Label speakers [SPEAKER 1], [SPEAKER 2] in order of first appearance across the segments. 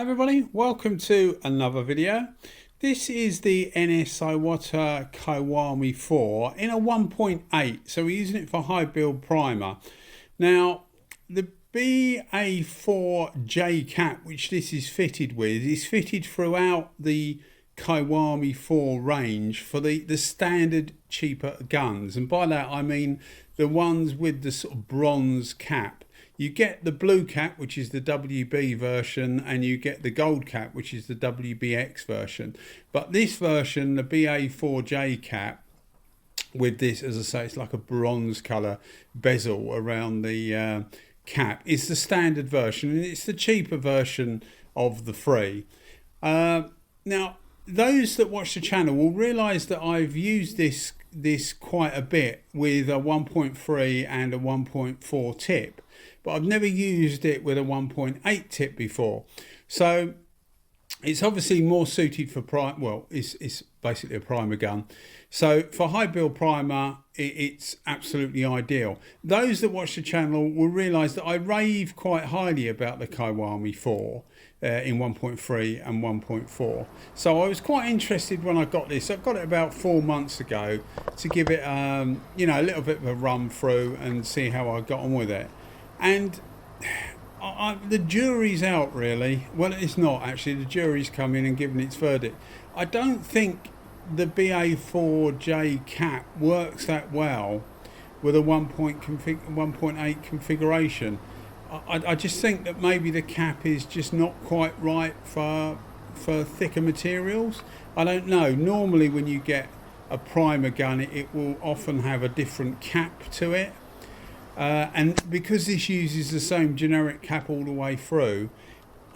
[SPEAKER 1] Hi everybody, welcome to another video. This is the NS Iwata Kiwami 4 in a 1.8, so we're using it for high build primer. Now the BA4J cap, which this is fitted with, is fitted throughout the Kiwami 4 range for the standard cheaper guns, and by that I mean the ones with the sort of bronze cap. You get the blue cap, which is the WB version, and you get the gold cap, which is the WBX version. But this version, the BA4J cap, with this, as I say, it's like a bronze colour bezel around the cap, is the standard version, and it's the cheaper version of the three. Now, those that watch the channel will realise that I've used this quite a bit with a 1.3 and a 1.4 tip, but I've never used it with a 1.8 tip before. So it's obviously more suited for it's basically a primer gun. So for high build primer, it's absolutely ideal. Those that watch the channel will realise that I rave quite highly about the Kiwami 4 in 1.3 and 1.4. So I was quite interested when I got this. I got it about 4 months ago to give it you know, a little bit of a run through and see how I got on with it. And the jury's out, really. Well, it's not actually. The jury's come in and given its verdict. I don't think the BA4J cap works that well with a 1.8 configuration. I just think that maybe the cap is just not quite right for thicker materials. I don't know. Normally when you get a primer gun, it will often have a different cap to it. And because this uses the same generic cap all the way through,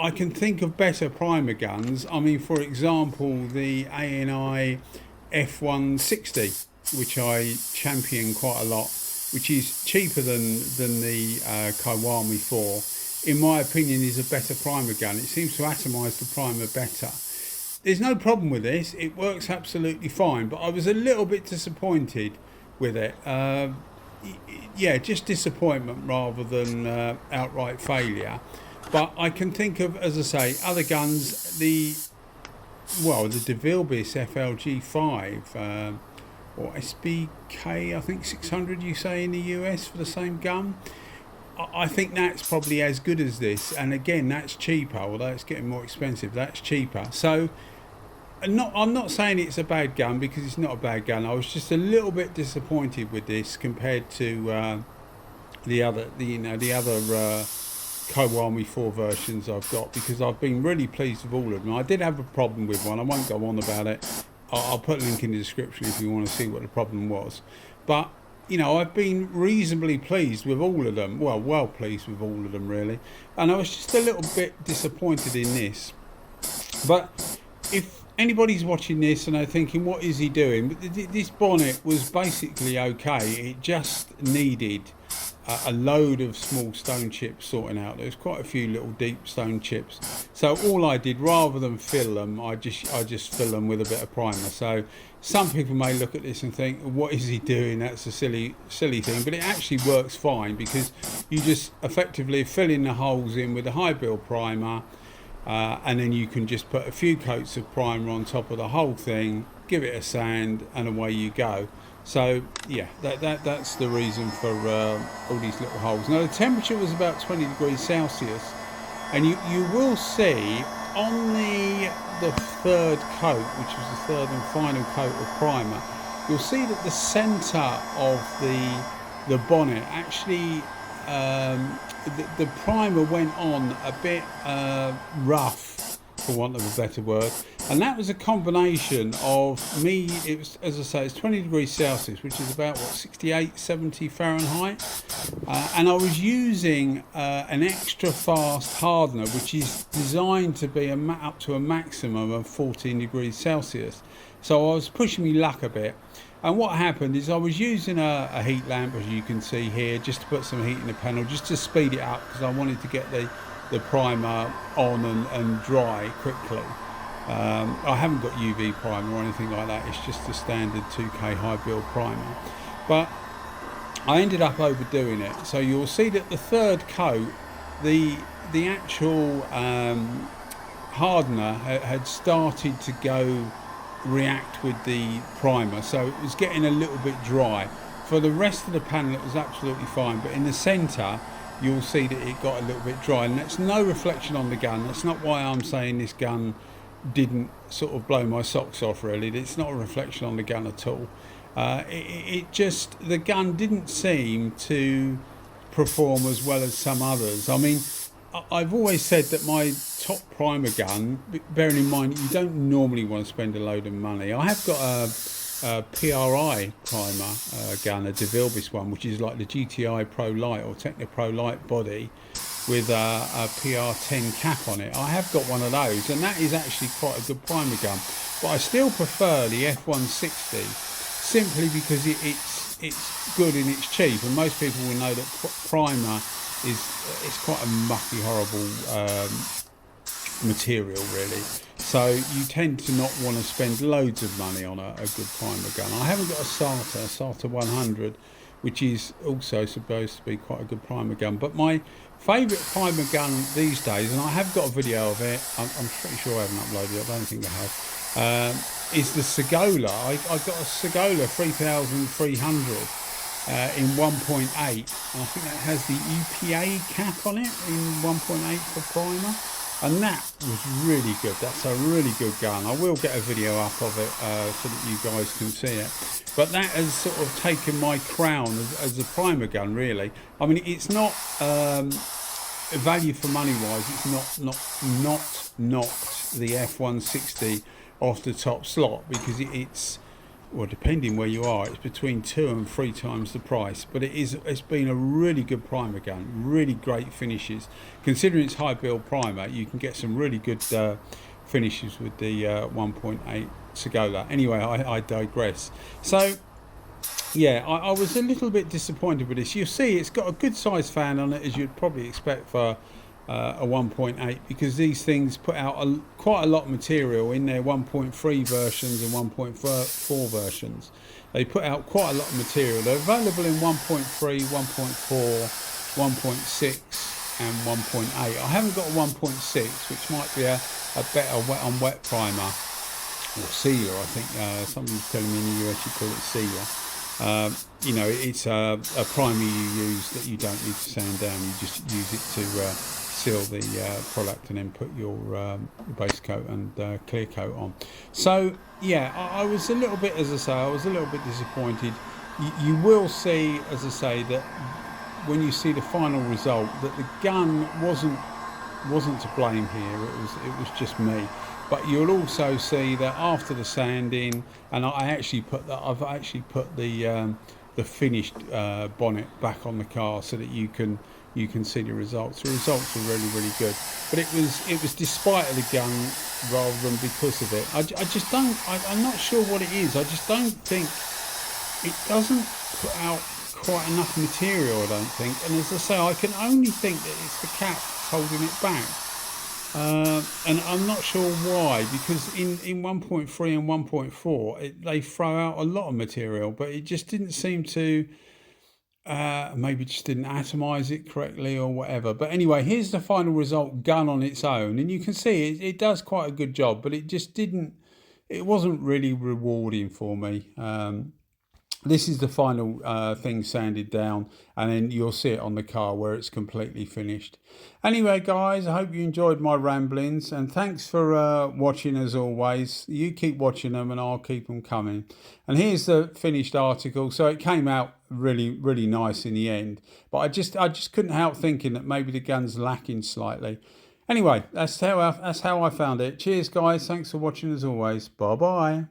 [SPEAKER 1] I can think of better primer guns. I mean, for example, the ANI F160, which I champion quite a lot, which is cheaper than the Kiwami 4, in my opinion is a better primer gun. It seems to atomise the primer better. There's no problem with this. It works absolutely fine, but I was a little bit disappointed with it. Yeah, just disappointment rather than outright failure. But I can think of, as I say, other guns. The DeVilbiss FLG5 or SBK, I think 600 you say in the US for the same gun. I think that's probably as good as this, and again that's cheaper, although it's getting more expensive. That's cheaper. So I'm not saying it's a bad gun, because it's not a bad gun. I was just a little bit disappointed with this compared to the other Kiwami 4 versions I've got, because I've been really pleased with all of them. I did have a problem with one. I won't go on about it. I'll put a link in the description if you want to see what the problem was. But you know, I've been reasonably pleased with all of them. Well pleased with all of them, really. And I was just a little bit disappointed in this. But if anybody's watching this and they're thinking, what is he doing? This bonnet was basically okay. It just needed a load of small stone chips sorting out. There's quite a few little deep stone chips. So all I did, rather than fill them, I just fill them with a bit of primer. So some people may look at this and think, what is he doing? That's a silly thing. But it actually works fine, because you just effectively fill in the holes in with a high build primer. And then you can just put a few coats of primer on top of the whole thing, give it a sand, and away you go. So yeah, that's the reason for all these little holes. Now the temperature was about 20 degrees Celsius, and you will see on the third coat, which was the third and final coat of primer, you'll see that the centre of the bonnet actually the primer went on a bit rough, for want of a better word, and that was a combination of me. It was, as I say, it's 20 degrees Celsius, which is about 68, 70 Fahrenheit, and I was using an extra fast hardener, which is designed to be up to a maximum of 14 degrees Celsius. So I was pushing my luck a bit. And what happened is I was using a heat lamp, as you can see here, just to put some heat in the panel, just to speed it up, because I wanted to get the primer on and dry quickly. I haven't got UV primer or anything like that. It's just the standard 2K high build primer. But I ended up overdoing it. So you'll see that the third coat, the actual hardener had started to react with the primer, so it was getting a little bit dry. For the rest of the panel it was absolutely fine, but in the centre you'll see that it got a little bit dry, and that's no reflection on the gun. That's not why I'm saying this gun didn't sort of blow my socks off, really. It's not a reflection on the gun at all. It just, the gun didn't seem to perform as well as some others. I mean, I've always said that my top primer gun, bearing in mind you don't normally want to spend a load of money, I have got a PRI primer gun, a DeVilbiss one, which is like the GTI Pro Light or Techno Pro Light body with a PR10 cap on it. I have got one of those, and that is actually quite a good primer gun, but I still prefer the F160 simply because it's good and it's cheap, and most people will know that primer is quite a mucky, horrible material, really. So you tend to not want to spend loads of money on a good primer gun. I haven't got a SATA 100, which is also supposed to be quite a good primer gun, but my favourite primer gun these days, and I have got a video of it, I'm pretty sure I haven't uploaded it, I don't think I have, is the Segola. I got a Segola 3300 in 1.8, and I think that has the EPA cap on it in 1.8 for primer, and that was really good. That's a really good gun. I will get a video up of it so that you guys can see it, but that has sort of taken my crown as a primer gun, really. I mean, it's not value for money wise, it's not knocked the F160 off the top slot, because it's, well, depending where you are, it's between 2 and 3 times the price, but it's been a really good primer gun, really great finishes. Considering it's high build primer, you can get some really good finishes with the 1.8 Segola. Anyway, I digress. So yeah, I was a little bit disappointed with this. You'll see it's got a good size fan on it, as you'd probably expect for a 1.8, because these things put out quite a lot of material in their 1.3 versions and 1.4 versions. They put out quite a lot of material. They're available in 1.3, 1.4, 1.6 and 1.8. I haven't got a 1.6, which might be a better wet on wet primer, or sealer. I think somebody's telling me in the US you call it sealer. You know, it's a primer you use that you don't need to sand down. You just use it to seal the product and then put your base coat and clear coat on. So yeah, I was a little bit, as I say, I was a little bit disappointed. You will see, as I say, that when you see the final result, that the gun wasn't to blame here. It was just me. But you'll also see that after the sanding, and I've actually put the finished bonnet back on the car so that you can see the results. The results were really good. But it was despite of the gun rather than because of it. I just don't. I'm not sure what it is. I just don't think it doesn't put out quite enough material, I don't think. And as I say, I can only think that it's the cap holding it back. And I'm not sure why, because in 1.3 and 1.4 they throw out a lot of material, but it just didn't seem to, maybe just didn't atomize it correctly or whatever. But anyway, here's the final result gun on its own, and you can see it does quite a good job, but it wasn't really rewarding for me. This is the final thing sanded down, and then you'll see it on the car where it's completely finished. Anyway, guys, I hope you enjoyed my ramblings, and thanks for watching as always. You keep watching them and I'll keep them coming. And here's the finished article. So it came out really nice in the end, but I just couldn't help thinking that maybe the gun's lacking slightly. Anyway, that's how I found it. Cheers, guys. Thanks for watching as always. Bye bye.